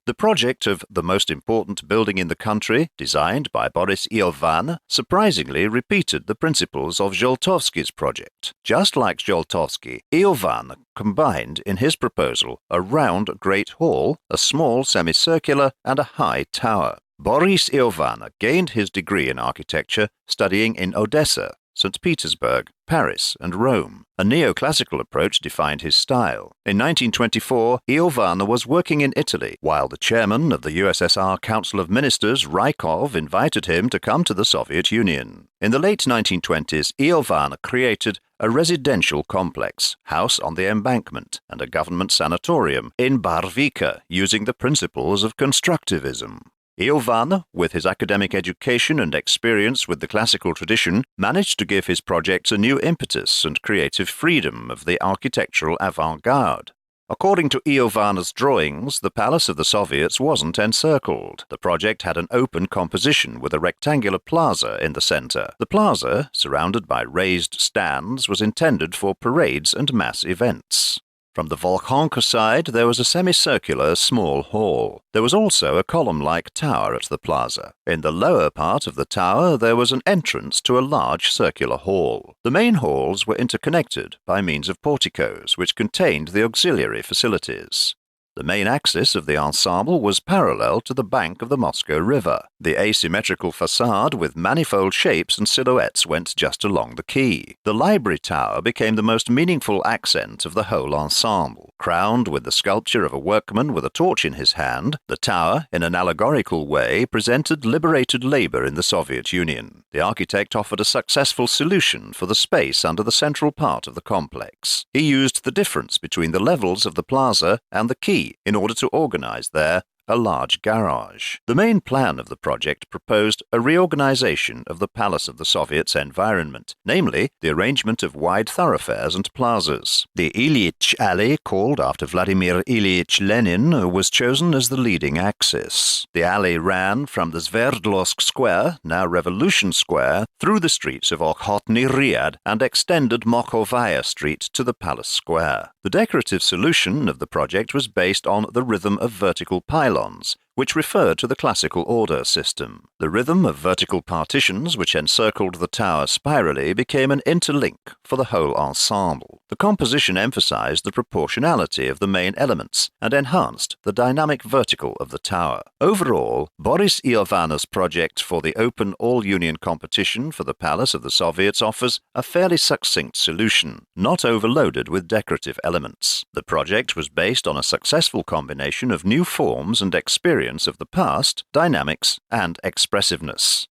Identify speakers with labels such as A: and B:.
A: The project of the most important building in the country, designed by Boris Iofan, surprisingly repeated the principles of Żółtowski's project. Just like Żółtowski, Iofan combined in his proposal a round great hall, a small semicircular, and a high tower. Boris Iofan gained his degree in architecture studying in Odessa, St. Petersburg, Paris, and Rome. A neoclassical approach defined his style. In 1924, Iofan was working in Italy, while the chairman of the USSR Council of Ministers, Rykov, invited him to come to the Soviet Union. In the late 1920s, Iofan created a residential complex, house on the embankment, and a government sanatorium in Barvika, using the principles of constructivism. Iofan, with his academic education and experience with the classical tradition, managed to give his projects a new impetus and creative freedom of the architectural avant-garde. According to Iofan's drawings, the Palace of the Soviets wasn't encircled. The project had an open composition with a rectangular plaza in the center. The plaza, surrounded by raised stands, was intended for parades and mass events. From the Volchanka side, there was a semicircular small hall. There was also a column-like tower at the plaza. In the lower part of the tower, there was an entrance to a large circular hall. The main halls were interconnected by means of porticos, which contained the auxiliary facilities. The main axis of the ensemble was parallel to the bank of the Moscow River. The asymmetrical facade with manifold shapes and silhouettes went just along the quay. The library tower became the most meaningful accent of the whole ensemble. Crowned with the sculpture of a workman with a torch in his hand, the tower, in an allegorical way, presented liberated labor in the Soviet Union. The architect offered a successful solution for the space under the central part of the complex. He used the difference between the levels of the plaza and the quay in order to organize there a large garage. The main plan of the project proposed a reorganization of the Palace of the Soviets' environment, namely the arrangement of wide thoroughfares and plazas. The Ilyich Alley, called after Vladimir Ilyich Lenin, was chosen as the leading axis. The alley ran from the Sverdlovsk Square, now Revolution Square, through the streets of Okhotny Riyad and extended Mokhovaya Street to the Palace Square. The decorative solution of the project was based on the rhythm of vertical pylons, which referred to the classical order system. The rhythm of vertical partitions which encircled the tower spirally became an interlink for the whole ensemble. The composition emphasized the proportionality of the main elements and enhanced the dynamic vertical of the tower. Overall, Boris Iofan's project for the open all-union competition for the Palace of the Soviets offers a fairly succinct solution, not overloaded with decorative elements. The project was based on a successful combination of new forms and experience of the past, dynamics, and expressiveness.